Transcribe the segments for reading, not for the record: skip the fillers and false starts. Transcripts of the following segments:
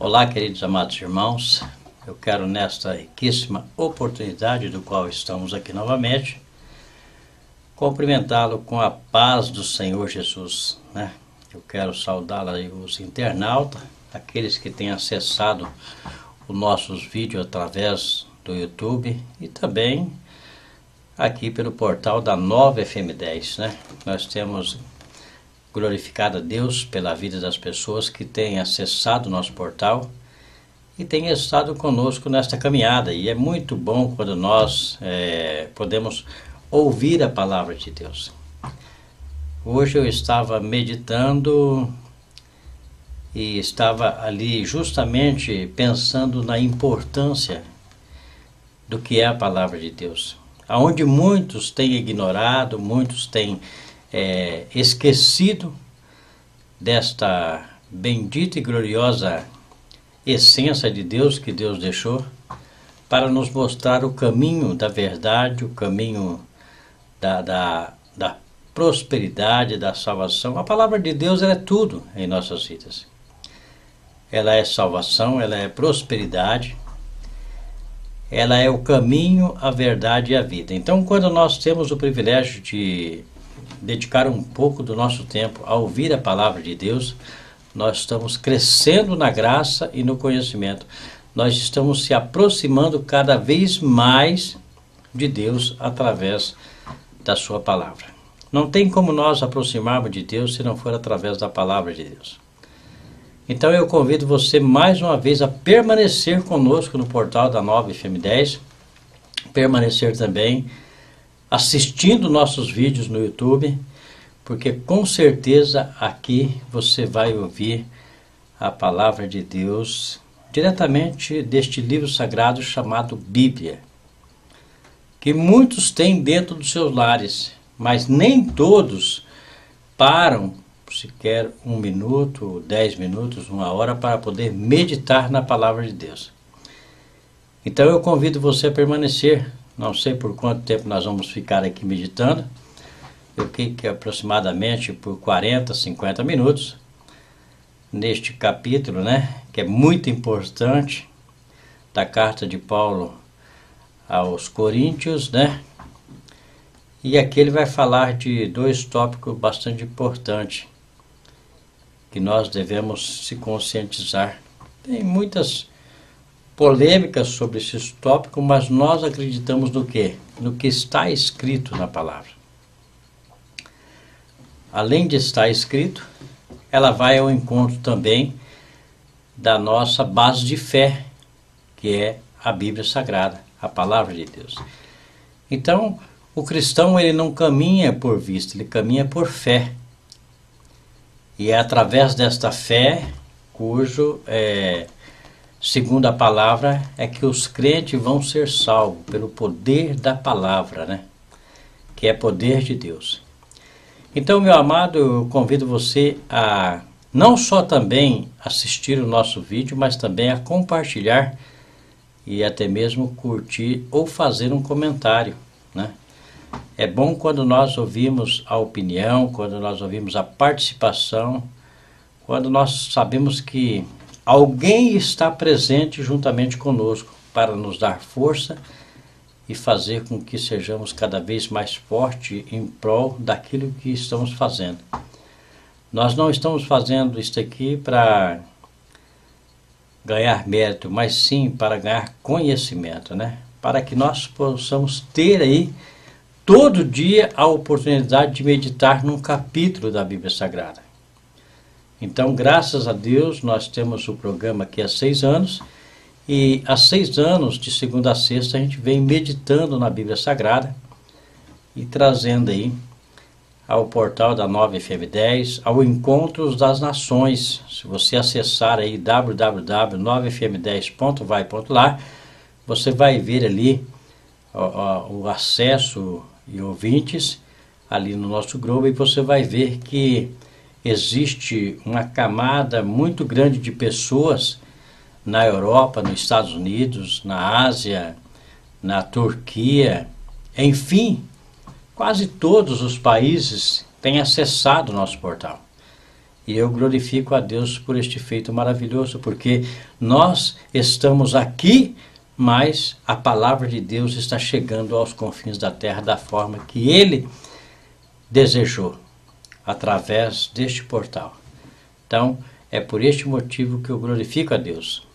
Olá, queridos amados irmãos, eu quero nesta riquíssima oportunidade do qual estamos aqui novamente, cumprimentá-lo com a paz do Senhor Jesus, né? Eu quero saudá-lo aí, os internautas, aqueles que têm acessado os nossos vídeos através do YouTube e também aqui pelo portal da Nova FM10, né? Nós temos glorificado a Deus pela vida das pessoas que têm acessado o nosso portal e têm estado conosco nesta caminhada. E é muito bom quando nós podemos ouvir a palavra de Deus. Hoje eu estava meditando e estava ali justamente pensando na importância do que é a palavra de Deus. Aonde muitos têm ignorado, muitos têm esquecido desta bendita e gloriosa essência de Deus que Deus deixou para nos mostrar o caminho da verdade, o caminho da prosperidade, da salvação. A palavra de Deus ela é tudo em nossas vidas. Ela é salvação, ela é prosperidade, ela é o caminho, a verdade e a vida. Então, quando nós temos o privilégio de dedicar um pouco do nosso tempo a ouvir a palavra de Deus, nós estamos crescendo na graça e no conhecimento. Nós estamos se aproximando cada vez mais de Deus através da sua palavra. Não tem como nós aproximarmos de Deus se não for através da palavra de Deus. Então eu convido você mais uma vez a permanecer conosco no portal da Nova FM10, permanecer também assistindo nossos vídeos no YouTube, porque com certeza aqui você vai ouvir a palavra de Deus diretamente deste livro sagrado chamado Bíblia, que muitos têm dentro dos seus lares, mas nem todos param sequer 1 minuto, 10 minutos, 1 hora para poder meditar na palavra de Deus. Então eu convido você a permanecer. Não sei por quanto tempo nós vamos ficar aqui meditando. Eu creio que aproximadamente por 40, 50 minutos. Neste capítulo, né? Que é muito importante. Da carta de Paulo aos Coríntios, né? E aqui ele vai falar de 2 tópicos bastante importantes. Que nós devemos se conscientizar. Tem muitas polêmicas sobre esses tópicos, mas nós acreditamos no quê? No que está escrito na palavra. Além de estar escrito, ela vai ao encontro também da nossa base de fé, que é a Bíblia Sagrada, a palavra de Deus. Então, o cristão ele não caminha por vista, ele caminha por fé. E é através desta fé, segundo a palavra, é que os crentes vão ser salvos pelo poder da palavra, né? Que é poder de Deus. Então, meu amado, eu convido você a não só também assistir o nosso vídeo, mas também a compartilhar e até mesmo curtir ou fazer um comentário, né? É bom quando nós ouvimos a opinião, quando nós ouvimos a participação, quando nós sabemos que alguém está presente juntamente conosco para nos dar força e fazer com que sejamos cada vez mais fortes em prol daquilo que estamos fazendo. Nós não estamos fazendo isso aqui para ganhar mérito, mas sim para ganhar conhecimento, né? Para que nós possamos ter aí todo dia a oportunidade de meditar num capítulo da Bíblia Sagrada. Então, graças a Deus, nós temos o programa aqui há 6 anos, e há 6 anos, de segunda a sexta, a gente vem meditando na Bíblia Sagrada e trazendo aí ao portal da Nova FM10, ao Encontros das Nações. Se você acessar aí www.novafm10.vai.lá, você vai ver ali o acesso e ouvintes ali no nosso grupo, e você vai ver que existe uma camada muito grande de pessoas na Europa, nos Estados Unidos, na Ásia, na Turquia, enfim, quase todos os países têm acessado o nosso portal. E eu glorifico a Deus por este feito maravilhoso, porque nós estamos aqui, mas a palavra de Deus está chegando aos confins da terra da forma que Ele desejou, através deste portal. Então, é por este motivo que eu glorifico a Deus,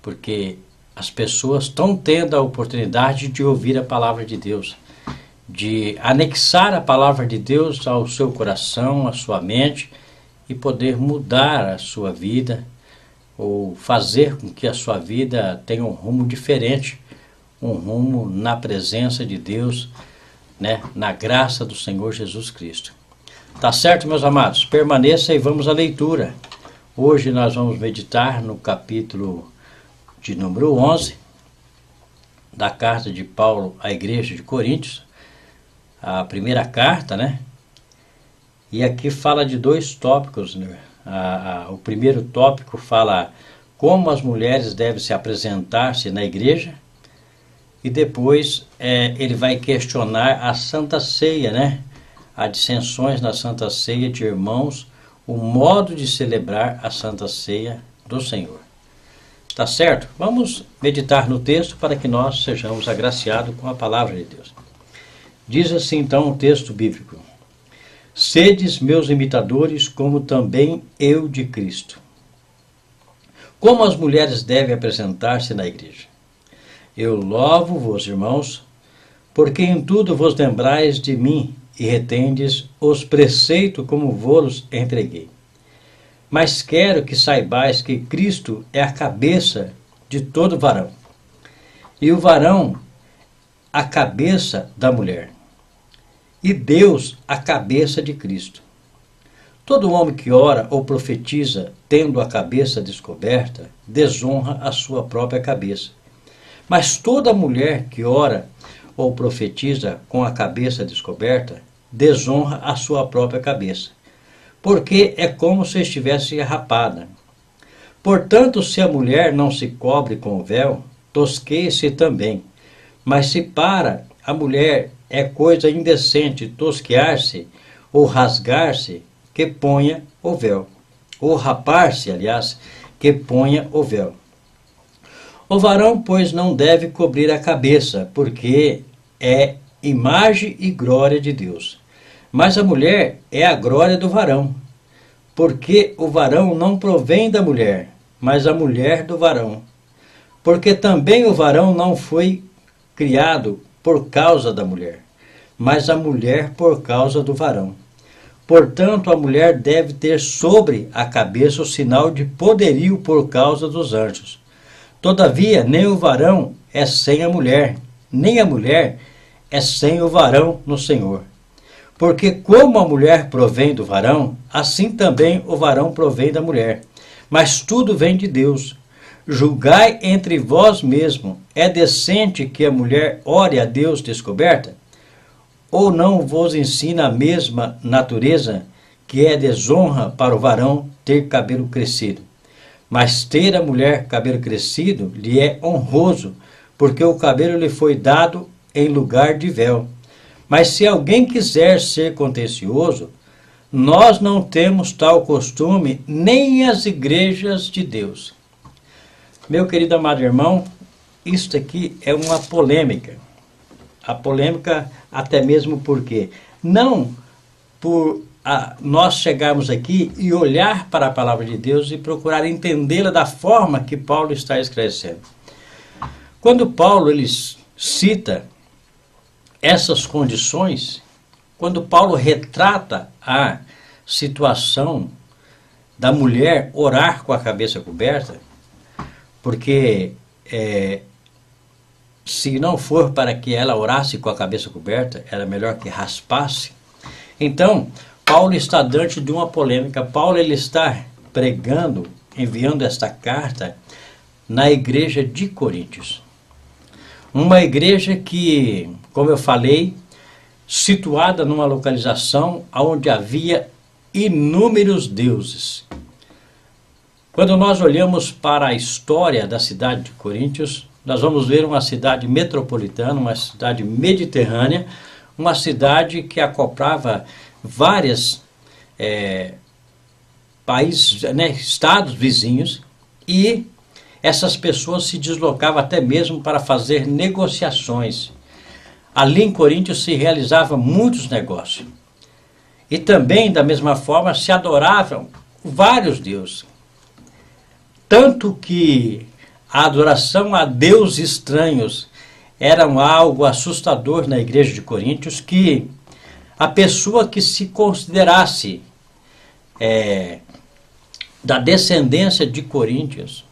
porque as pessoas estão tendo a oportunidade de ouvir a palavra de Deus, de anexar a palavra de Deus ao seu coração, à sua mente, e poder mudar a sua vida, ou fazer com que a sua vida tenha um rumo diferente, um rumo na presença de Deus, né, na graça do Senhor Jesus Cristo. Tá certo, meus amados? Permaneça e vamos à leitura. Hoje nós vamos meditar no capítulo de número 11 da carta de Paulo à igreja de Coríntios, a primeira carta, né? E aqui fala de dois tópicos, né? O primeiro tópico fala como as mulheres devem se apresentar-se na igreja, e depois ele vai questionar a Santa Ceia, né? As dissensões na Santa Ceia de irmãos, o modo de celebrar a Santa Ceia do Senhor. Tá certo? Vamos meditar no texto para que nós sejamos agraciados com a palavra de Deus. Diz assim então o texto bíblico: sedes meus imitadores, como também eu de Cristo. Como as mulheres devem apresentar-se na igreja? Eu louvo-vos, irmãos, porque em tudo vos lembrais de mim e retendes os preceitos como vos entreguei. Mas quero que saibais que Cristo é a cabeça de todo varão, e o varão a cabeça da mulher, e Deus a cabeça de Cristo. Todo homem que ora ou profetiza, tendo a cabeça descoberta, desonra a sua própria cabeça. Mas toda mulher que ora ou profetiza com a cabeça descoberta, desonra a sua própria cabeça, porque é como se estivesse rapada. Portanto, se a mulher não se cobre com o véu, tosqueie-se também. Mas se para a mulher é coisa indecente tosquear-se ou rasgar-se, que ponha o véu. Ou rapar-se, aliás, que ponha o véu. O varão, pois, não deve cobrir a cabeça, porque é imagem e glória de Deus. Mas a mulher é a glória do varão, porque o varão não provém da mulher, mas a mulher do varão. Porque também o varão não foi criado por causa da mulher, mas a mulher por causa do varão. Portanto, a mulher deve ter sobre a cabeça o sinal de poderio por causa dos anjos. Todavia, nem o varão é sem a mulher, nem a mulher é sem o varão no Senhor. Porque como a mulher provém do varão, assim também o varão provém da mulher. Mas tudo vem de Deus. Julgai entre vós mesmos, é decente que a mulher ore a Deus descoberta? Ou não vos ensina a mesma natureza, que é desonra para o varão ter cabelo crescido? Mas ter a mulher cabelo crescido lhe é honroso, porque o cabelo lhe foi dado em lugar de véu. Mas se alguém quiser ser contencioso, nós não temos tal costume nem as igrejas de Deus. Meu querido amado irmão, isto aqui é uma polêmica. A polêmica até mesmo porque não por nós chegarmos aqui e olhar para a palavra de Deus e procurar entendê-la da forma que Paulo está esclarecendo. Quando Paulo ele cita essas condições, quando Paulo retrata a situação da mulher orar com a cabeça coberta, porque se não for para que ela orasse com a cabeça coberta, era melhor que raspasse. Então, Paulo está diante de uma polêmica. Paulo ele está pregando, enviando esta carta na igreja de Coríntios. Uma igreja que, como eu falei, situada numa localização onde havia inúmeros deuses. Quando nós olhamos para a história da cidade de Coríntios, nós vamos ver uma cidade metropolitana, uma cidade mediterrânea, uma cidade que acoplava várias países, né, estados vizinhos, e essas pessoas se deslocavam até mesmo para fazer negociações. Ali em Coríntios se realizavam muitos negócios. E também, da mesma forma, se adoravam vários deuses. Tanto que a adoração a deuses estranhos era algo assustador na igreja de Coríntios, que a pessoa que se considerasse da descendência de Coríntios,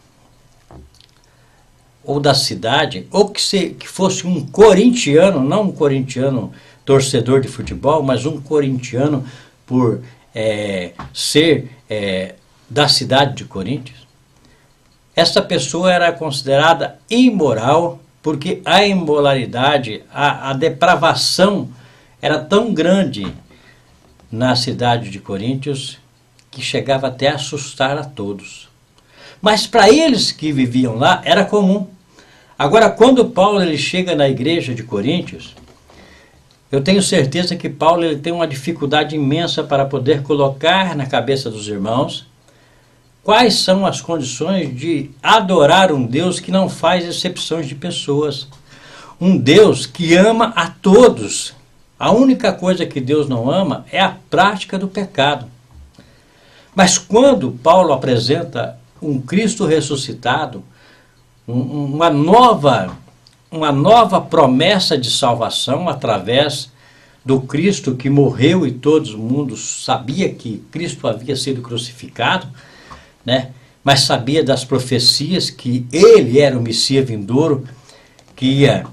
ou da cidade, ou que fosse um corintiano, não um corintiano torcedor de futebol, mas um corintiano por ser da cidade de Coríntios, essa pessoa era considerada imoral, porque a imoralidade, a depravação era tão grande na cidade de Coríntios que chegava até a assustar a todos. Mas para eles que viviam lá era comum. Agora, quando Paulo ele chega na igreja de Coríntios, eu tenho certeza que Paulo ele tem uma dificuldade imensa para poder colocar na cabeça dos irmãos quais são as condições de adorar um Deus que não faz exceções de pessoas. Um Deus que ama a todos. A única coisa que Deus não ama é a prática do pecado. Mas quando Paulo apresenta um Cristo ressuscitado, uma nova promessa de salvação através do Cristo que morreu e todo o mundo sabia que Cristo havia sido crucificado, né? Mas sabia das profecias que ele era o Messias vindouro, que ia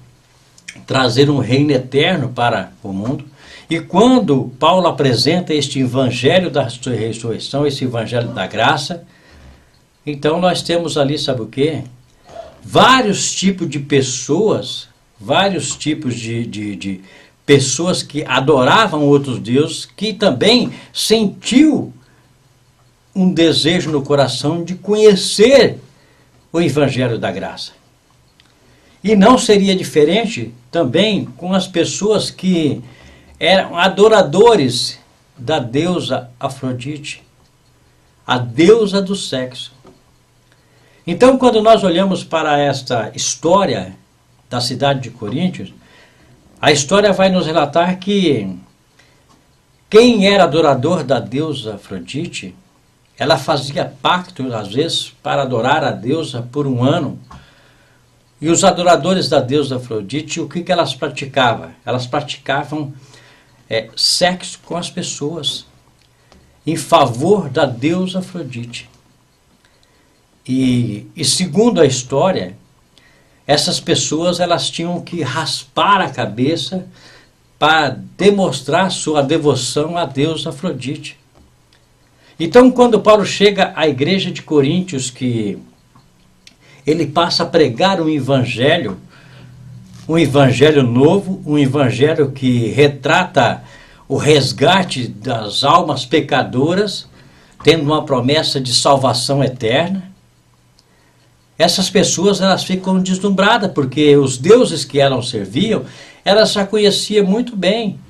trazer um reino eterno para o mundo. E quando Paulo apresenta este evangelho da ressurreição, esse evangelho da graça, então nós temos ali, sabe o quê? Vários tipos de pessoas, vários tipos de pessoas que adoravam outros deuses, que também sentiu um desejo no coração de conhecer o evangelho da graça. E não seria diferente também com as pessoas que eram adoradores da deusa Afrodite, a deusa do sexo. Então, quando nós olhamos para esta história da cidade de Coríntios, a história vai nos relatar que quem era adorador da deusa Afrodite, ela fazia pacto, às vezes, para adorar a deusa por um ano. E os adoradores da deusa Afrodite, o que elas praticavam? Elas praticavam sexo com as pessoas, em favor da deusa Afrodite. E segundo a história, essas pessoas elas tinham que raspar a cabeça para demonstrar sua devoção à deusa Afrodite. Então, quando Paulo chega à igreja de Coríntios, que ele passa a pregar um evangelho novo, um evangelho que retrata o resgate das almas pecadoras, tendo uma promessa de salvação eterna. Essas pessoas elas ficam deslumbradas, porque os deuses que elas serviam, elas já conheciam muito bem.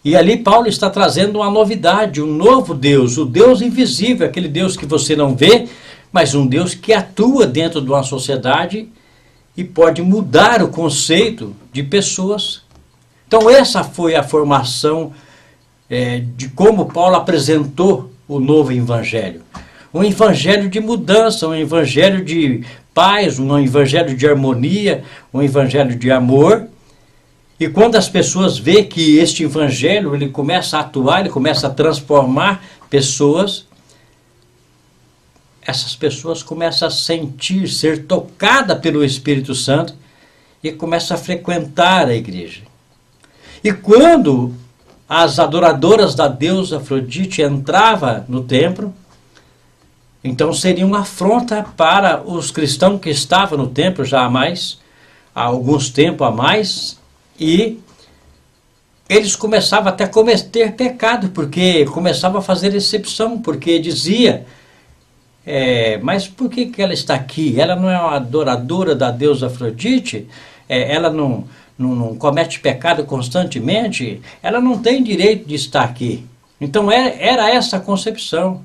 E ali Paulo está trazendo uma novidade, um novo Deus, o Deus invisível, aquele Deus que você não vê, mas um Deus que atua dentro de uma sociedade e pode mudar o conceito de pessoas. Então essa foi a formação de como Paulo apresentou o novo evangelho. Um evangelho de mudança, um evangelho de paz, um evangelho de harmonia, um evangelho de amor. E quando as pessoas veem que este evangelho ele começa a atuar, ele começa a transformar pessoas, essas pessoas começam a sentir, ser tocadas pelo Espírito Santo e começam a frequentar a igreja. E quando as adoradoras da deusa Afrodite entravam no templo, então seria uma afronta para os cristãos que estavam no templo já há alguns tempos a mais, e eles começavam até a cometer pecado, porque começavam a fazer exceção, porque dizia, mas por que ela está aqui? Ela não é uma adoradora da deusa Afrodite? Ela não comete pecado constantemente? Ela não tem direito de estar aqui. Então era essa a concepção.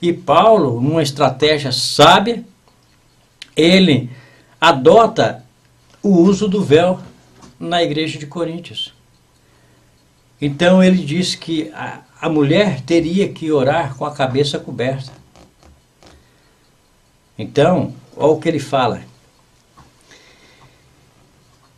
E Paulo, numa estratégia sábia, ele adota o uso do véu na igreja de Coríntios. Então ele diz que a mulher teria que orar com a cabeça coberta. Então, olha o que ele fala.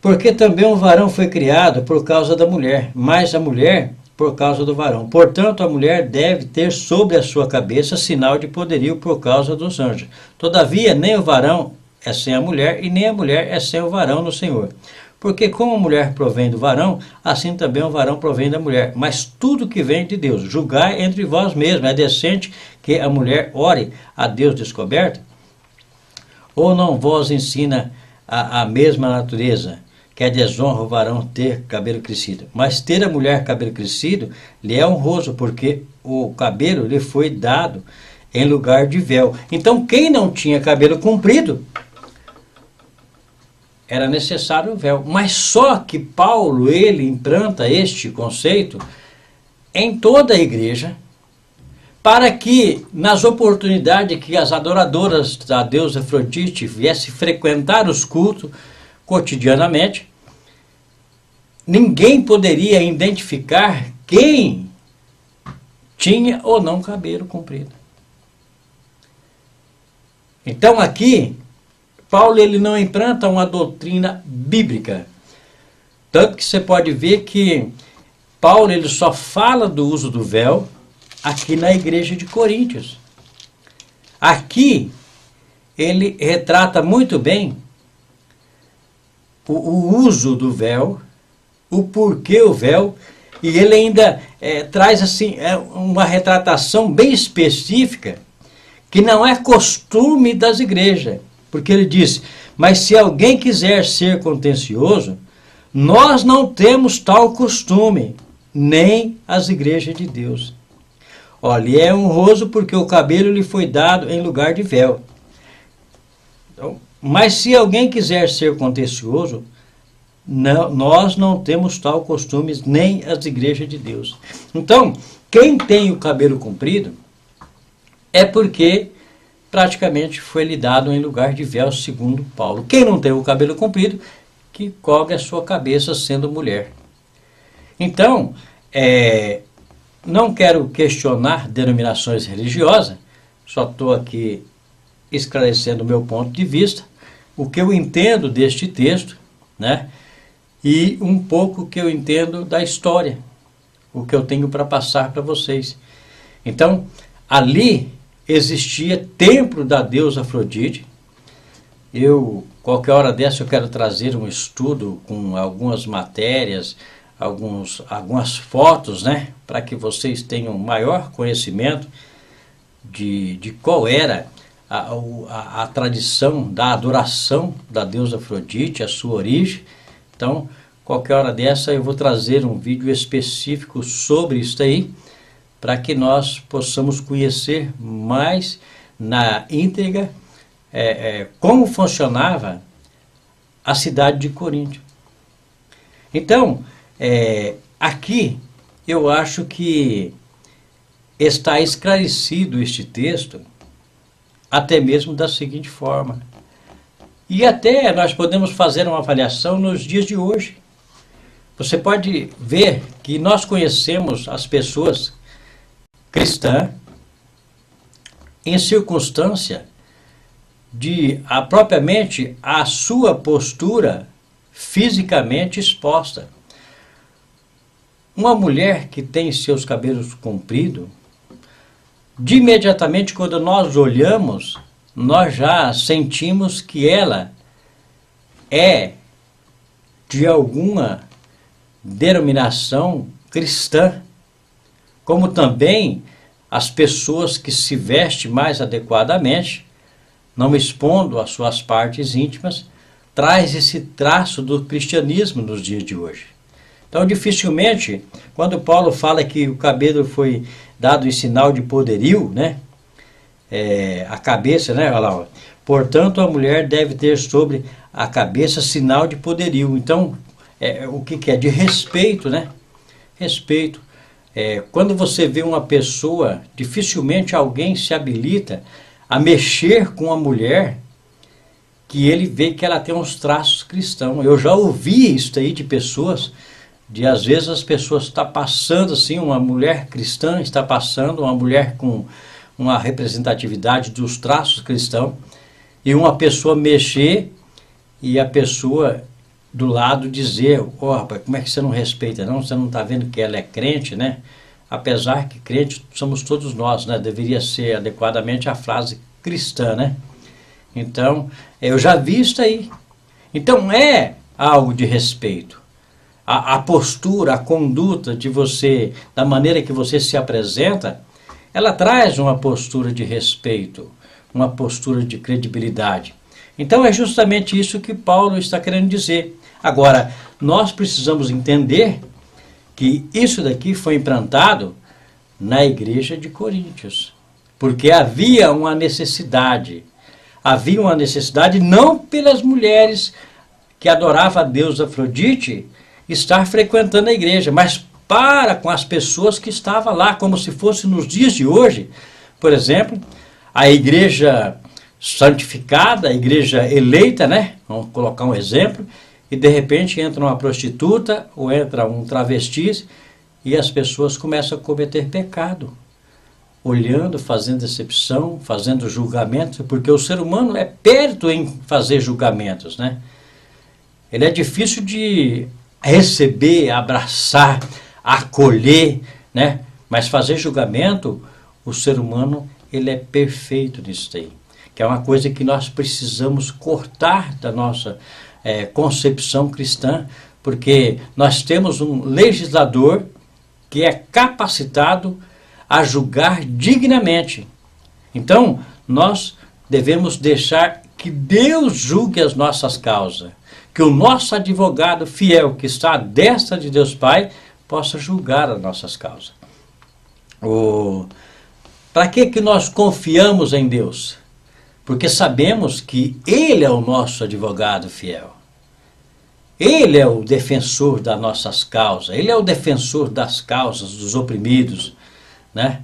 Porque também o varão foi criado por causa da mulher, mas a mulher por causa do varão. Portanto, a mulher deve ter sobre a sua cabeça sinal de poderio por causa dos anjos. Todavia, nem o varão é sem a mulher, e nem a mulher é sem o varão no Senhor. Porque como a mulher provém do varão, assim também o varão provém da mulher. Mas tudo que vem de Deus, julgai entre vós mesmos. É decente que a mulher ore a Deus descoberto? Ou não vos ensina a mesma natureza, que é desonra o varão ter cabelo crescido? Mas ter a mulher cabelo crescido lhe é honroso, porque o cabelo lhe foi dado em lugar de véu. Então quem não tinha cabelo comprido, era necessário o véu. Mas só que Paulo, ele implanta este conceito em toda a igreja, para que nas oportunidades que as adoradoras da deusa Afrodite viessem frequentar os cultos cotidianamente, ninguém poderia identificar quem tinha ou não cabelo comprido. Então aqui Paulo, ele não implanta uma doutrina bíblica. Tanto que você pode ver que Paulo, ele só fala do uso do véu aqui na igreja de Coríntios. Aqui ele retrata muito bem o uso do véu, o porquê o véu, e ele ainda traz assim uma retratação bem específica, que não é costume das igrejas. Porque ele diz, mas se alguém quiser ser contencioso, nós não temos tal costume, nem as igrejas de Deus. Olha, é honroso porque o cabelo lhe foi dado em lugar de véu. Então, mas se alguém quiser ser contencioso, nós não temos tal costume, nem as igrejas de Deus. Então, quem tem o cabelo comprido é porque praticamente foi lhe dado em lugar de véu, segundo Paulo. Quem não tem o cabelo comprido, que cobre a sua cabeça sendo mulher. Então, não quero questionar denominações religiosas, só estou aqui esclarecendo o meu ponto de vista, o que eu entendo deste texto, né? E um pouco o que eu entendo da história, o que eu tenho para passar para vocês. Então, ali existia templo da deusa Afrodite. Qualquer hora dessa eu quero trazer um estudo com algumas matérias, algumas fotos, né, para que vocês tenham maior conhecimento de qual era a tradição da adoração da deusa Afrodite, a sua origem. Então, qualquer hora dessa eu vou trazer um vídeo específico sobre isso aí, para que nós possamos conhecer mais na íntegra como funcionava a cidade de Corinto. Então, aqui eu acho que está esclarecido este texto, até mesmo da seguinte forma. E até nós podemos fazer uma avaliação nos dias de hoje. Você pode ver que nós conhecemos as pessoas cristã em circunstância de propriamente a sua postura fisicamente exposta. Uma mulher que tem seus cabelos compridos, de imediatamente quando nós olhamos, nós já sentimos que ela é de alguma denominação cristã. Como também as pessoas que se vestem mais adequadamente, não expondo as suas partes íntimas, traz esse traço do cristianismo nos dias de hoje. Então, dificilmente, quando Paulo fala que o cabelo foi dado em sinal de poderio, né? A cabeça, né? Olha lá, ó. Portanto, a mulher deve ter sobre a cabeça sinal de poderio. Então, o que é? De respeito, né? Respeito Quando você vê uma pessoa, dificilmente alguém se habilita a mexer com a mulher que ele vê que ela tem uns traços cristãos. Eu já ouvi isso aí de pessoas, de às vezes as pessoas estão passando assim, uma mulher cristã está passando, uma mulher com uma representatividade dos traços cristãos, e uma pessoa mexer e a pessoa do lado dizer, rapaz, como é que você não respeita não? Você não está vendo que ela é crente, né? Apesar que crente somos todos nós, né? Deveria ser adequadamente a frase cristã, né? Então, eu já vi isso aí. Então, é algo de respeito. A postura, a conduta de você, da maneira que você se apresenta, ela traz uma postura de respeito, uma postura de credibilidade. Então, é justamente isso que Paulo está querendo dizer. Agora, nós precisamos entender que isso daqui foi implantado na igreja de Coríntios, porque havia uma necessidade. Havia uma necessidade não pelas mulheres que adoravam a deusa Afrodite estar frequentando a igreja, mas para com as pessoas que estavam lá, como se fosse nos dias de hoje. Por exemplo, a igreja santificada, a igreja eleita, né? Vamos colocar um exemplo, e de repente entra uma prostituta ou entra um travesti e as pessoas começam a cometer pecado. Olhando, fazendo decepção, fazendo julgamentos, porque o ser humano é perito em fazer julgamentos, né? Ele é difícil de receber, abraçar, acolher, né? Mas fazer julgamento, o ser humano, ele é perfeito nisso aí. Que é uma coisa que nós precisamos cortar da nossa concepção cristã, porque nós temos um legislador que é capacitado a julgar dignamente. Então, nós devemos deixar que Deus julgue as nossas causas, que o nosso advogado fiel, que está à destra de Deus Pai, possa julgar as nossas causas. Para que nós confiamos em Deus? Porque sabemos que Ele é o nosso advogado fiel. Ele é o defensor das nossas causas, Ele é o defensor das causas dos oprimidos, né?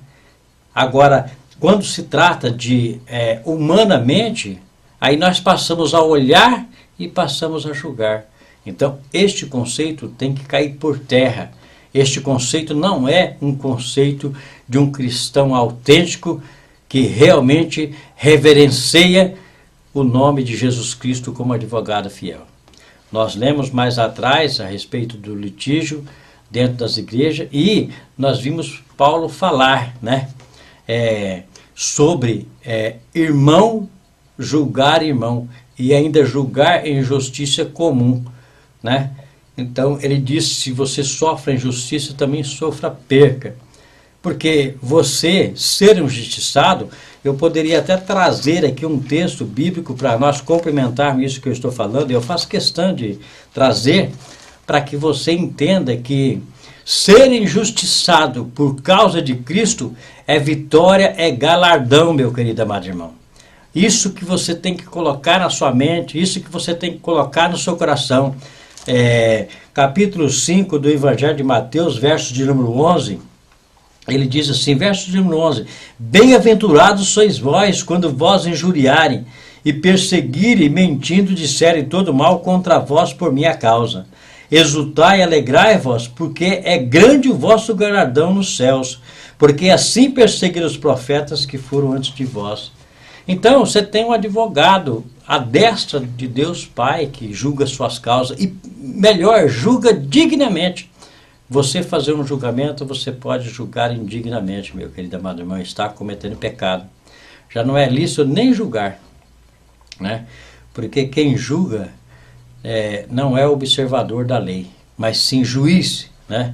Agora, quando se trata de humanamente, aí nós passamos a olhar e passamos a julgar. Então, este conceito tem que cair por terra. Este conceito não é um conceito de um cristão autêntico que realmente reverencia o nome de Jesus Cristo como advogado fiel. Nós lemos mais atrás a respeito do litígio dentro das igrejas e nós vimos Paulo falar, né, sobre irmão julgar irmão e ainda julgar em justiça comum, né? Então ele disse, se você sofre injustiça, também sofra perca. Porque você ser um injustiçado, eu poderia até trazer aqui um texto bíblico para nós complementarmos isso que eu estou falando, e eu faço questão de trazer para que você entenda que ser injustiçado por causa de Cristo é vitória, é galardão, meu querido amado irmão. Isso que você tem que colocar na sua mente, isso que você tem que colocar no seu coração. Capítulo 5 do Evangelho de Mateus, verso de número 11, ele diz assim, verso de número 11, bem-aventurados sois vós, quando vós injuriarem e perseguirem, mentindo, disserem todo mal contra vós por minha causa. Exultai e alegrai-vos, porque é grande o vosso galardão nos céus, porque assim perseguiram os profetas que foram antes de vós. Então, você tem um advogado à destra de Deus Pai, que julga suas causas, e melhor, julga dignamente. Você fazer um julgamento, você pode julgar indignamente, meu querido amado irmão, está cometendo pecado. Já não é lícito nem julgar, né? Porque quem julga não é observador da lei, mas sim juiz, né?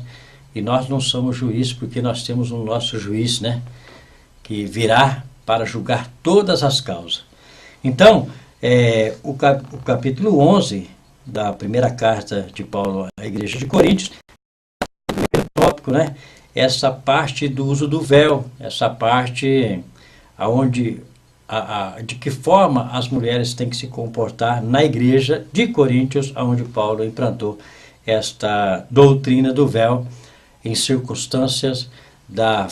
E nós não somos juízes porque nós temos um nosso juiz, né? Que virá para julgar todas as causas. Então, o capítulo 11 da primeira carta de Paulo à igreja de Coríntios, tópico, né? Essa parte do uso do véu, essa parte aonde de que forma as mulheres têm que se comportar na igreja de Coríntios, onde Paulo implantou esta doutrina do véu. em circunstâncias da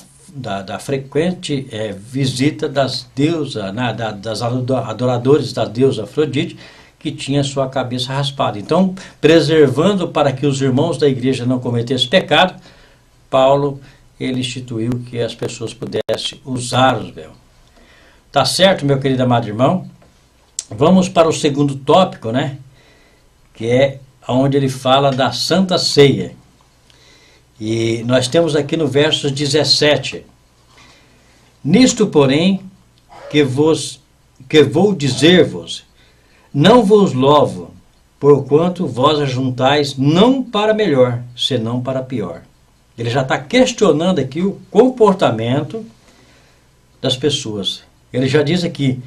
frequente visita das deusas, né, das adoradores da deusa Afrodite, que tinha sua cabeça raspada. Então, preservando para que os irmãos da igreja não cometessem pecado, Paulo, ele instituiu que as pessoas pudessem usar os véus. Tá certo, meu querido amado irmão? Vamos para o segundo tópico, né? Que é onde ele fala da Santa Ceia. E nós temos aqui no verso 17. Nisto, porém, que vou dizer-vos, não vos louvo, porquanto vós ajuntais não para melhor, senão para pior. Ele já está questionando aqui o comportamento das pessoas. Ele já diz aqui,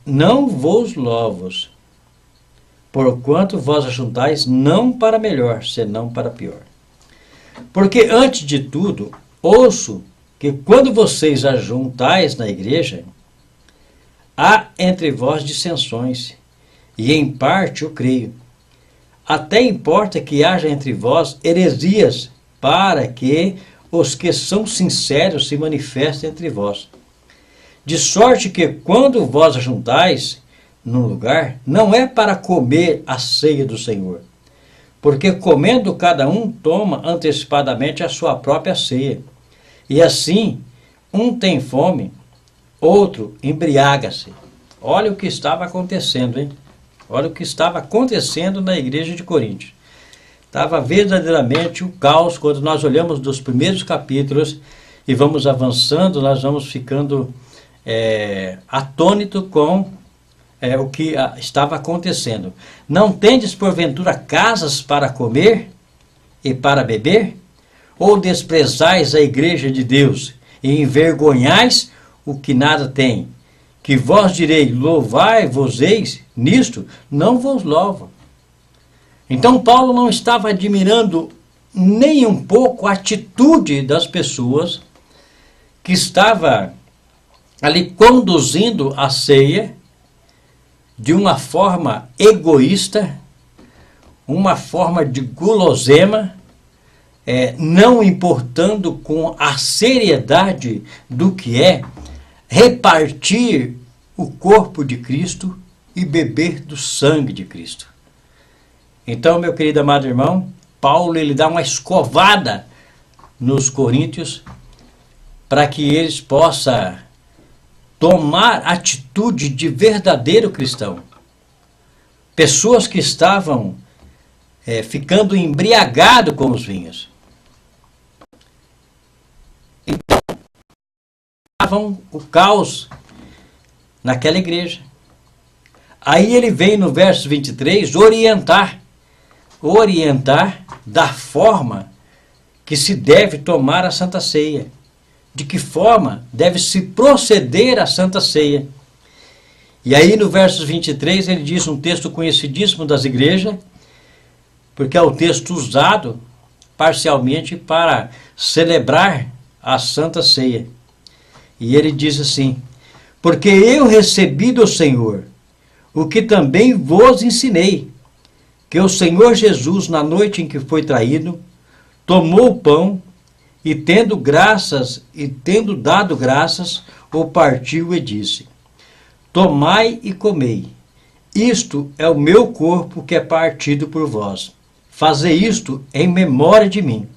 não vos louvo, porquanto vós ajuntais não para melhor, senão para pior. Porque, antes de tudo, ouço que quando vocês ajuntais na igreja, há entre vós dissensões, e em parte eu creio. Até importa que haja entre vós heresias, para que os que são sinceros se manifestem entre vós. De sorte que, quando vós ajuntais num lugar, não é para comer a ceia do Senhor, porque comendo cada um toma antecipadamente a sua própria ceia. E assim, um tem fome, outro embriaga-se. Olha o que estava acontecendo, hein? Olha o que estava acontecendo na igreja de Corinto. Estava verdadeiramente o caos. Quando nós olhamos dos primeiros capítulos e vamos avançando, nós vamos ficando atônito com o que estava acontecendo. Não tendes porventura casas para comer e para beber? Ou desprezais a igreja de Deus e envergonhais o que nada tem? Que vós direi, louvai-vos-eis nisto? Não vos louvo. Então Paulo não estava admirando nem um pouco a atitude das pessoas que estava ali conduzindo a ceia de uma forma egoísta, uma forma de guloseima, não importando com a seriedade do que é repartir o corpo de Cristo e beber do sangue de Cristo. Então, meu querido amado irmão, Paulo ele dá uma escovada nos coríntios para que eles possam tomar atitude de verdadeiro cristão. Pessoas que estavam ficando embriagados com os vinhos. Então, estavam o caos naquela igreja. Aí ele vem no verso 23 orientar da forma que se deve tomar a Santa Ceia. De que forma deve se proceder à Santa Ceia. E aí no verso 23 ele diz um texto conhecidíssimo das igrejas, porque é o texto usado parcialmente para celebrar a Santa Ceia. E ele diz assim, porque eu recebi do Senhor o que também vos ensinei, que o Senhor Jesus, na noite em que foi traído, tomou o pão e tendo dado graças, o partiu e disse, tomai e comei, isto é o meu corpo que é partido por vós. Fazei isto em memória de mim.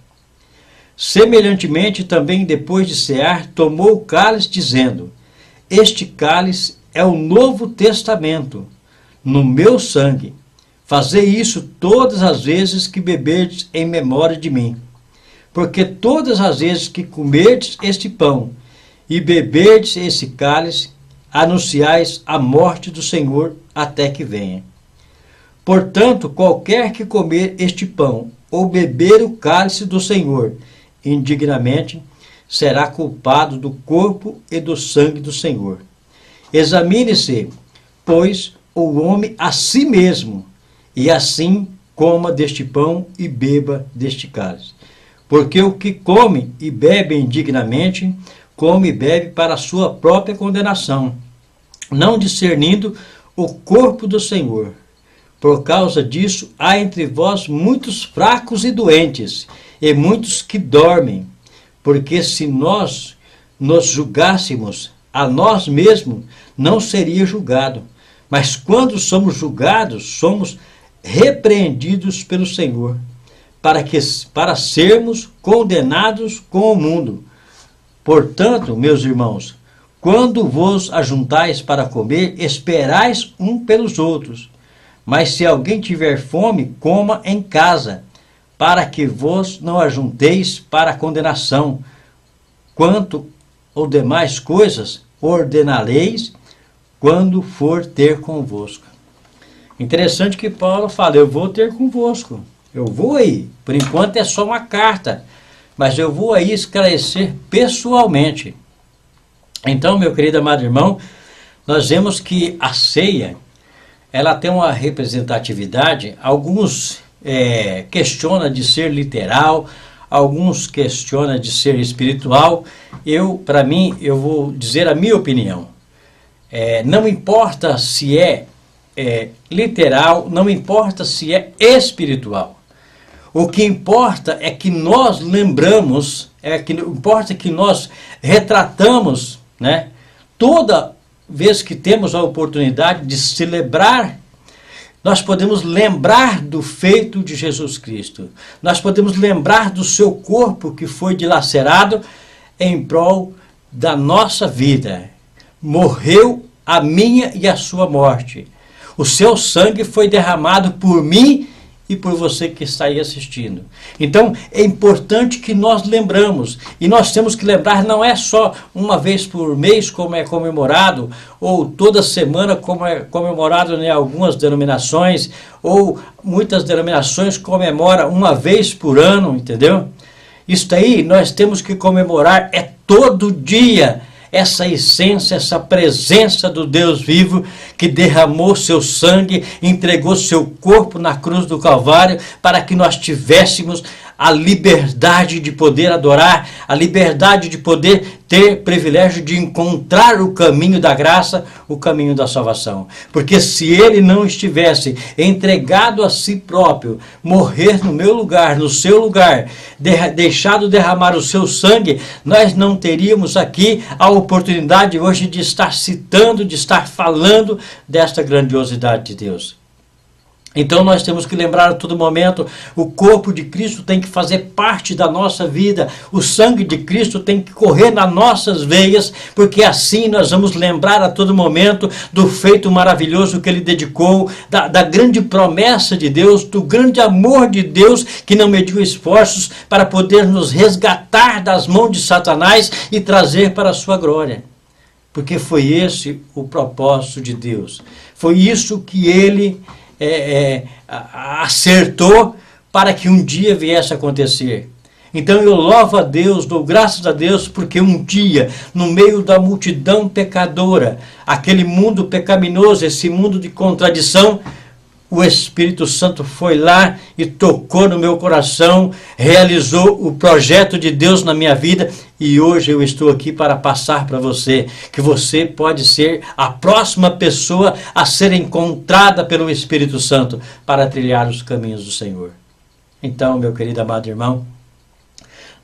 Semelhantemente, também depois de cear, tomou o cálice, dizendo, este cálice é o Novo Testamento, no meu sangue. Fazei isso todas as vezes que beberdes em memória de mim. Porque todas as vezes que comerdes este pão e beberdes esse cálice, anunciais a morte do Senhor até que venha. Portanto, qualquer que comer este pão ou beber o cálice do Senhor indignamente, será culpado do corpo e do sangue do Senhor. Examine-se, pois, o homem a si mesmo, e assim coma deste pão e beba deste cálice. Porque o que come e bebe indignamente, come e bebe para a sua própria condenação, não discernindo o corpo do Senhor. Por causa disso, há entre vós muitos fracos e doentes, e muitos que dormem, porque se nós nos julgássemos a nós mesmos, não seria julgado. Mas quando somos julgados, somos repreendidos pelo Senhor, para sermos condenados com o mundo. Portanto, meus irmãos, quando vos ajuntais para comer, esperais um pelos outros. Mas se alguém tiver fome, coma em casa, para que vos não ajunteis para a condenação. Quanto ou demais coisas, ordenareis quando for ter convosco. Interessante que Paulo fala, eu vou ter convosco. Eu vou aí. Por enquanto é só uma carta, mas eu vou aí esclarecer pessoalmente. Então, meu querido amado irmão, nós vemos que a ceia, ela tem uma representatividade, alguns questionam de ser literal, alguns questionam de ser espiritual. Para mim, eu vou dizer a minha opinião. Não importa se é literal, não importa se é espiritual. O que importa é que nós lembramos, importa que nós retratamos, né? Toda vez que temos a oportunidade de celebrar, nós podemos lembrar do feito de Jesus Cristo. Nós podemos lembrar do seu corpo que foi dilacerado em prol da nossa vida. Morreu a minha e a sua morte. O seu sangue foi derramado por mim e por você que está aí assistindo. Então, é importante que nós lembramos. E nós temos que lembrar, não é só uma vez por mês, como é comemorado, ou toda semana, como é comemorado em algumas denominações, ou muitas denominações comemoram uma vez por ano, entendeu? Isso aí nós temos que comemorar, todo dia, essa essência, essa presença do Deus vivo que derramou seu sangue, entregou seu corpo na cruz do Calvário para que nós tivéssemos a liberdade de poder adorar, a liberdade de poder ter privilégio de encontrar o caminho da graça, o caminho da salvação. Porque se ele não estivesse entregado a si próprio, morrer no meu lugar, no seu lugar, deixado derramar o seu sangue, nós não teríamos aqui a oportunidade hoje de estar citando, de estar falando desta grandiosidade de Deus. Então nós temos que lembrar a todo momento, o corpo de Cristo tem que fazer parte da nossa vida, o sangue de Cristo tem que correr nas nossas veias, porque assim nós vamos lembrar a todo momento do feito maravilhoso que ele dedicou, da grande promessa de Deus, do grande amor de Deus que não mediu esforços para poder nos resgatar das mãos de Satanás e trazer para a sua glória. Porque foi esse o propósito de Deus, foi isso que ele acertou para que um dia viesse a acontecer. Então eu louvo a Deus, dou graças a Deus, porque um dia, no meio da multidão pecadora, aquele mundo pecaminoso, esse mundo de contradição, o Espírito Santo foi lá e tocou no meu coração, realizou o projeto de Deus na minha vida, e hoje eu estou aqui para passar para você que você pode ser a próxima pessoa a ser encontrada pelo Espírito Santo para trilhar os caminhos do Senhor. Então, meu querido amado irmão,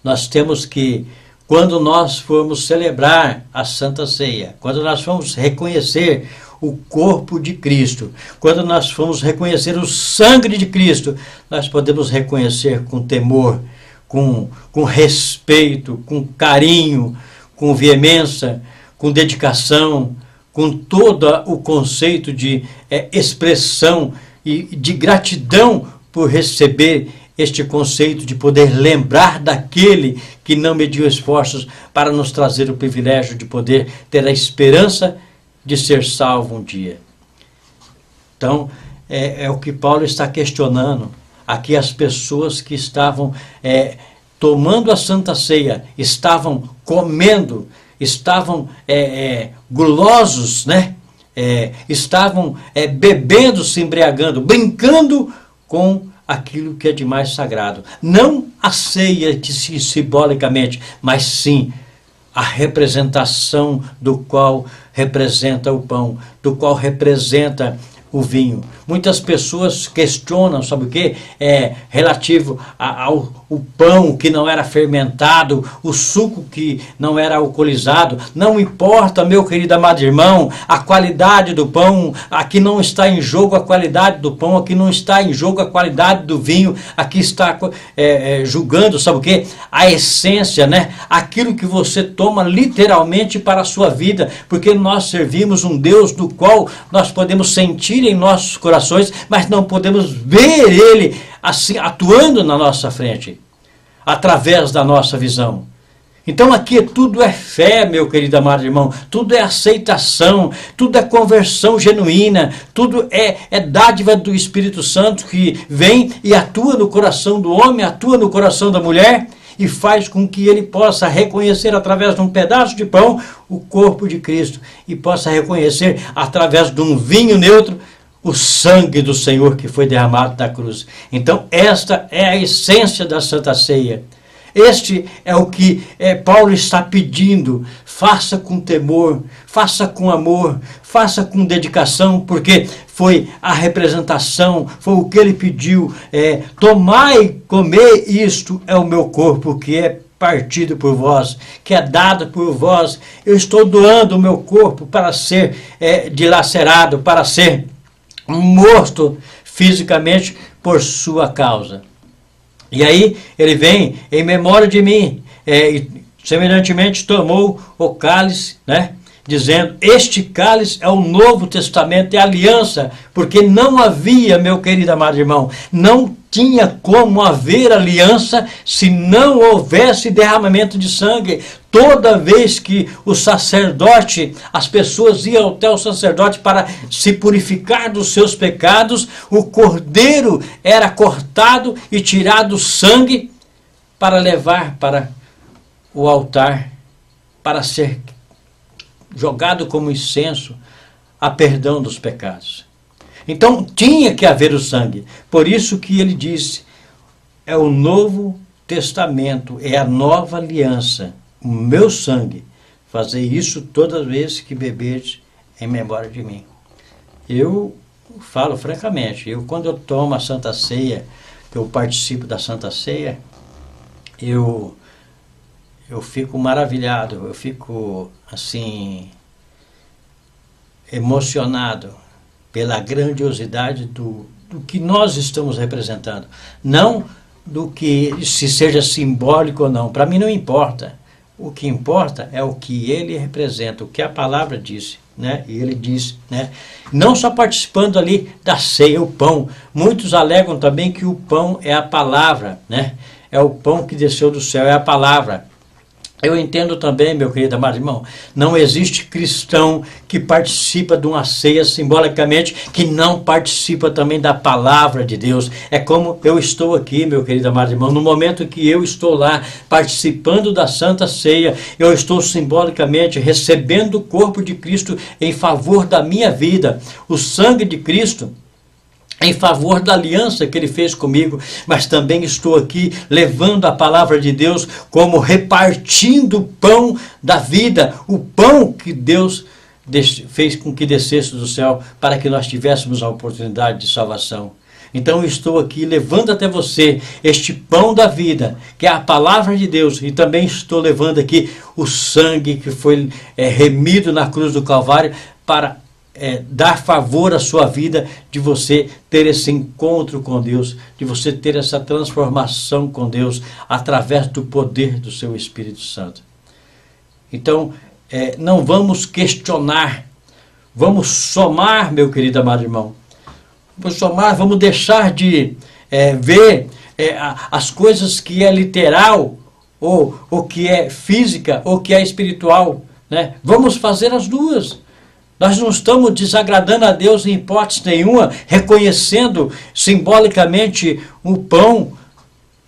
nós temos que, quando nós formos celebrar a Santa Ceia, quando nós formos reconhecer o corpo de Cristo, quando nós formos reconhecer o sangue de Cristo, nós podemos reconhecer com temor, com respeito, com carinho, com veemência, com dedicação, com todo o conceito de expressão e de gratidão por receber este conceito de poder lembrar daquele que não mediu esforços para nos trazer o privilégio de poder ter a esperança de ser salvo um dia. Então, é o que Paulo está questionando. Aqui as pessoas que estavam tomando a Santa Ceia, estavam comendo, estavam gulosos, né? Estavam bebendo, se embriagando, brincando com aquilo que é de mais sagrado. Não a ceia simbolicamente, mas sim a representação do qual representa o pão, do qual representa o vinho. Muitas pessoas questionam, sabe o quê? Relativo ao pão que não era fermentado, o suco que não era alcoolizado. Não importa, meu querido amado irmão, a qualidade do pão. Aqui não está em jogo a qualidade do pão, aqui não está em jogo a qualidade do vinho, aqui está julgando, sabe o quê? A essência, né? Aquilo que você toma literalmente para a sua vida, porque nós servimos um Deus do qual nós podemos sentir em nossos corações, mas não podemos ver Ele assim atuando na nossa frente, através da nossa visão. Então aqui tudo é fé, meu querido amado irmão, tudo é aceitação, tudo é conversão genuína, tudo é dádiva do Espírito Santo que vem e atua no coração do homem, atua no coração da mulher, e faz com que ele possa reconhecer através de um pedaço de pão o corpo de Cristo, e possa reconhecer através de um vinho neutro o sangue do Senhor que foi derramado na cruz. Então esta é a essência da Santa Ceia. Este é o que Paulo está pedindo. Faça com temor, faça com amor, faça com dedicação, porque foi a representação, foi o que ele pediu. Tomai, comer, isto é o meu corpo que é partido por vós, que é dado por vós. Eu estou doando o meu corpo para ser dilacerado, para ser morto fisicamente por sua causa. E aí ele vem em memória de mim, e semelhantemente tomou o cálice, né? Dizendo, este cálice é o Novo Testamento, é a aliança, porque não havia, meu querido amado irmão, não tinha como haver aliança se não houvesse derramamento de sangue. Toda vez que o sacerdote, as pessoas iam até o sacerdote para se purificar dos seus pecados, o cordeiro era cortado e tirado o sangue para levar para o altar, para ser jogado como incenso a perdão dos pecados. Então tinha que haver o sangue. Por isso que ele disse, é o Novo Testamento, é a nova aliança, o meu sangue. Fazer isso todas as vezes que beberes em memória de mim. Eu falo francamente, quando eu tomo a Santa Ceia, que eu participo da Santa Ceia, eu fico maravilhado, eu fico assim emocionado pela grandiosidade do que nós estamos representando. Não do que se seja simbólico ou não, para mim não importa. O que importa é o que ele representa, o que a palavra disse, né? E ele diz, né? Não só participando ali da ceia, o pão. Muitos alegam também que o pão é a palavra, né? É o pão que desceu do céu, é a palavra. Eu entendo também, meu querido amado irmão, não existe cristão que participa de uma ceia simbolicamente que não participa também da palavra de Deus. É como eu estou aqui, meu querido amado irmão, no momento que eu estou lá participando da Santa Ceia, eu estou simbolicamente recebendo o corpo de Cristo em favor da minha vida, o sangue de Cristo em favor da aliança que ele fez comigo, mas também estou aqui levando a palavra de Deus como repartindo o pão da vida, o pão que Deus fez com que descesse do céu para que nós tivéssemos a oportunidade de salvação. Então eu estou aqui levando até você este pão da vida, que é a palavra de Deus, e também estou levando aqui o sangue que foi remido na cruz do Calvário para dar favor à sua vida, de você ter esse encontro com Deus, de você ter essa transformação com Deus, através do poder do seu Espírito Santo. Então, não vamos questionar, vamos somar, meu querido amado irmão, vamos somar, vamos deixar de ver as coisas que é literal, ou que é física, ou que é espiritual, né? Vamos fazer as duas. Nós não estamos desagradando a Deus em hipótese nenhuma, reconhecendo simbolicamente o pão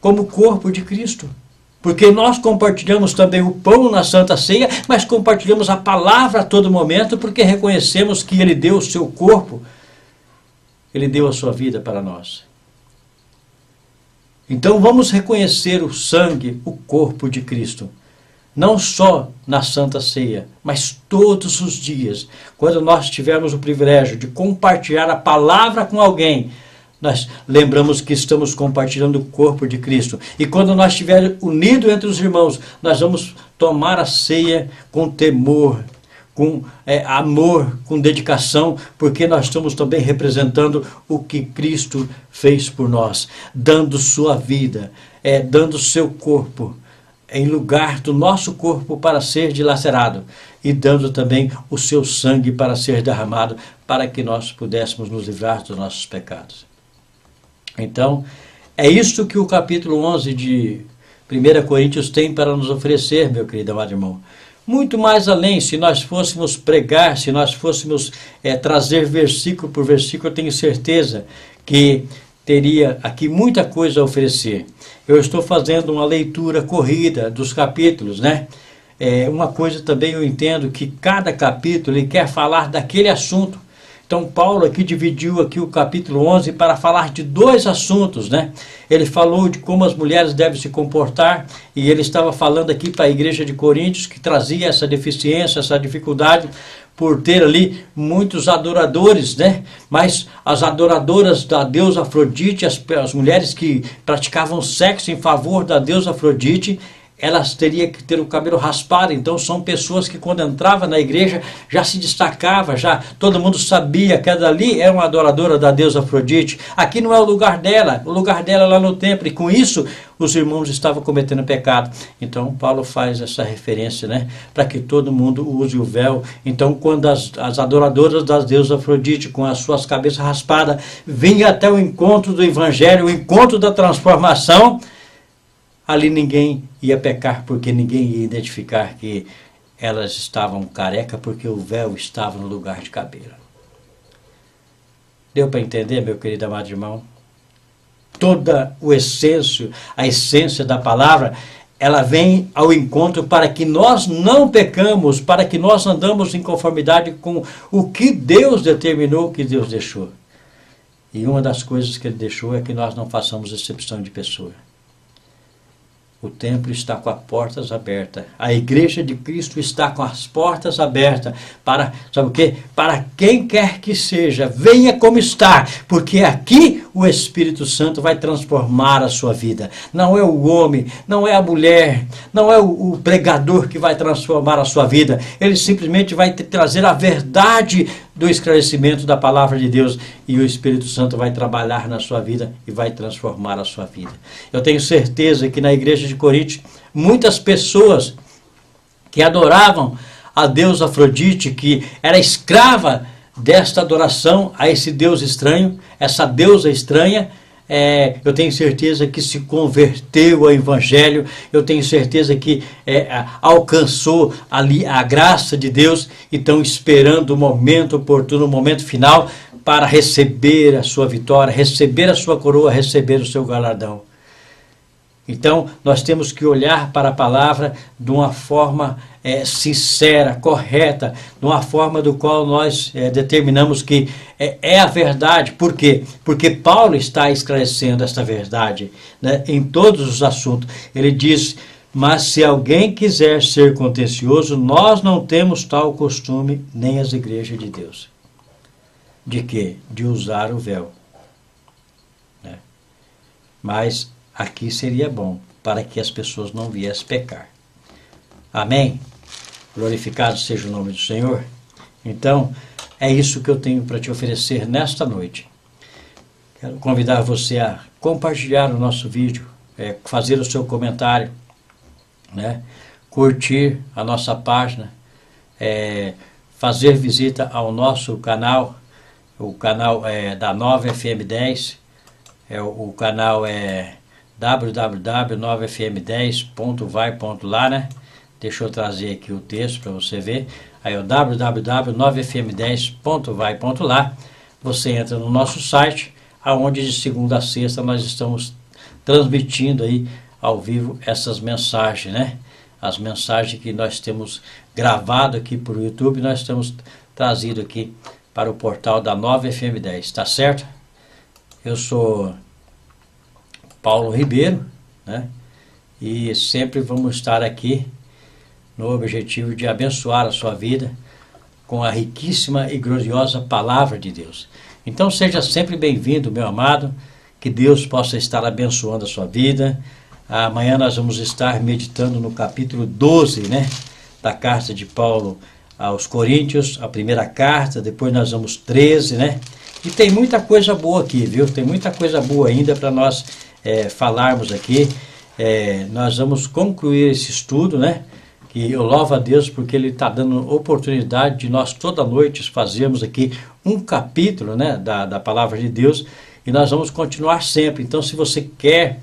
como corpo de Cristo. Porque nós compartilhamos também o pão na Santa Ceia, mas compartilhamos a palavra a todo momento, porque reconhecemos que Ele deu o seu corpo, Ele deu a sua vida para nós. Então vamos reconhecer o sangue, o corpo de Cristo. não só na Santa Ceia, mas todos os dias, quando nós tivermos o privilégio de compartilhar a palavra com alguém, nós lembramos que estamos compartilhando o corpo de Cristo. E quando nós estivermos unidos entre os irmãos, nós vamos tomar a ceia com temor, com amor, com dedicação, porque nós estamos também representando o que Cristo fez por nós, dando sua vida, dando seu corpo em lugar do nosso corpo para ser dilacerado e dando também o seu sangue para ser derramado, para que nós pudéssemos nos livrar dos nossos pecados. Então, é isto que o capítulo 11 de 1 Coríntios tem para nos oferecer, meu querido amado irmão. Muito mais além, se nós fôssemos pregar, se nós fôssemos trazer versículo por versículo, eu tenho certeza que teria aqui muita coisa a oferecer. Eu estou fazendo uma leitura corrida dos capítulos, né? Uma coisa também eu entendo que cada capítulo ele quer falar daquele assunto. Então Paulo aqui dividiu aqui o capítulo 11 para falar de dois assuntos, né? Ele falou de como as mulheres devem se comportar e ele estava falando aqui para a igreja de Coríntios que trazia essa deficiência, essa dificuldade por ter ali muitos adoradores, né? Mas as adoradoras da deusa Afrodite, as mulheres que praticavam sexo em favor da deusa Afrodite, elas teriam que ter o cabelo raspado. Então são pessoas que quando entrava na igreja já se destacava, já todo mundo sabia que aquela ali é uma adoradora da deusa Afrodite. Aqui não é o lugar dela é lá no templo, e com isso os irmãos estavam cometendo pecado. Então Paulo faz essa referência, né, para que todo mundo use o véu. Então quando as adoradoras das deusas Afrodite com as suas cabeças raspadas vinham até o encontro do evangelho, o encontro da transformação, ali ninguém ia pecar, porque ninguém ia identificar que elas estavam careca, porque o véu estava no lugar de cabelo. Deu para entender, meu querido amado irmão? Toda a essência da palavra, ela vem ao encontro para que nós não pecamos, para que nós andamos em conformidade com o que Deus determinou, o que Deus deixou. E uma das coisas que Ele deixou é que nós não façamos acepção de pessoa. O templo está com as portas abertas. A igreja de Cristo está com as portas abertas para, sabe o quê? Para quem quer que seja, venha como está, porque aqui o Espírito Santo vai transformar a sua vida. Não é o homem, não é a mulher, não é o pregador que vai transformar a sua vida. Ele simplesmente vai trazer a verdade do esclarecimento da palavra de Deus, e o Espírito Santo vai trabalhar na sua vida e vai transformar a sua vida. Eu tenho certeza que na igreja de Corinto, muitas pessoas que adoravam a deusa Afrodite, que era escrava desta adoração a esse Deus estranho, essa deusa estranha, eu tenho certeza que se converteu ao Evangelho, eu tenho certeza que alcançou ali a graça de Deus e estão esperando o momento oportuno, o momento final para receber a sua vitória, receber a sua coroa, receber o seu galardão. Então, nós temos que olhar para a palavra de uma forma sincera, correta, de uma forma do qual nós determinamos que é a verdade. Por quê? Porque Paulo está esclarecendo esta verdade, né, em todos os assuntos. Ele diz: mas se alguém quiser ser contencioso, nós não temos tal costume, nem as igrejas de Deus. De quê? De usar o véu. Né? Mas aqui seria bom, para que as pessoas não viessem pecar. Amém? Glorificado seja o nome do Senhor. Então, é isso que eu tenho para te oferecer nesta noite. Quero convidar você a compartilhar o nosso vídeo, fazer o seu comentário, né? Curtir a nossa página, fazer visita ao nosso canal, o canal da Nova FM10, o canal www.9fm10.vai.lá, né? Deixa eu trazer aqui o texto para você ver. Aí é o www.9fm10.vai.lá. Você entra no nosso site, aonde de segunda a sexta nós estamos transmitindo aí ao vivo essas mensagens, né? As mensagens que nós temos gravado aqui por YouTube, nós temos trazido aqui para o portal da Nova FM10, tá certo? Eu sou Paulo Ribeiro, né? E sempre vamos estar aqui no objetivo de abençoar a sua vida com a riquíssima e gloriosa Palavra de Deus. Então seja sempre bem-vindo, meu amado, que Deus possa estar abençoando a sua vida. Amanhã nós vamos estar meditando no capítulo 12, da carta de Paulo aos Coríntios, a primeira carta, depois nós vamos 13, E tem muita coisa boa aqui, viu? Tem muita coisa boa ainda para nós falarmos aqui. Nós vamos concluir esse estudo, que eu louvo a Deus porque Ele está dando oportunidade de nós toda noite fazermos aqui um capítulo, da Palavra de Deus, e nós vamos continuar sempre. Então, se você quer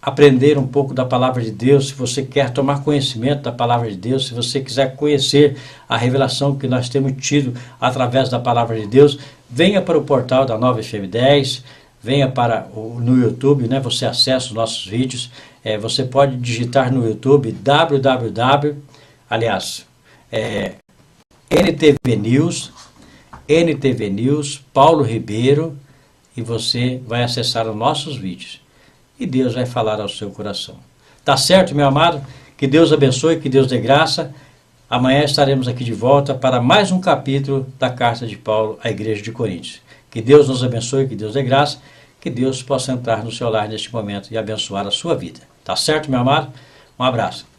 aprender um pouco da Palavra de Deus, se você quer tomar conhecimento da Palavra de Deus, se você quiser conhecer a revelação que nós temos tido através da Palavra de Deus, venha para o portal da Nova FM 10, venha no YouTube, você acessa os nossos vídeos, você pode digitar no YouTube NTV News, Paulo Ribeiro, e você vai acessar os nossos vídeos. E Deus vai falar ao seu coração. Tá certo, meu amado? Que Deus abençoe, que Deus dê graça. Amanhã estaremos aqui de volta para mais um capítulo da carta de Paulo à igreja de Coríntios. Que Deus nos abençoe, que Deus dê graça, que Deus possa entrar no seu lar neste momento e abençoar a sua vida. Tá certo, meu amado? Um abraço.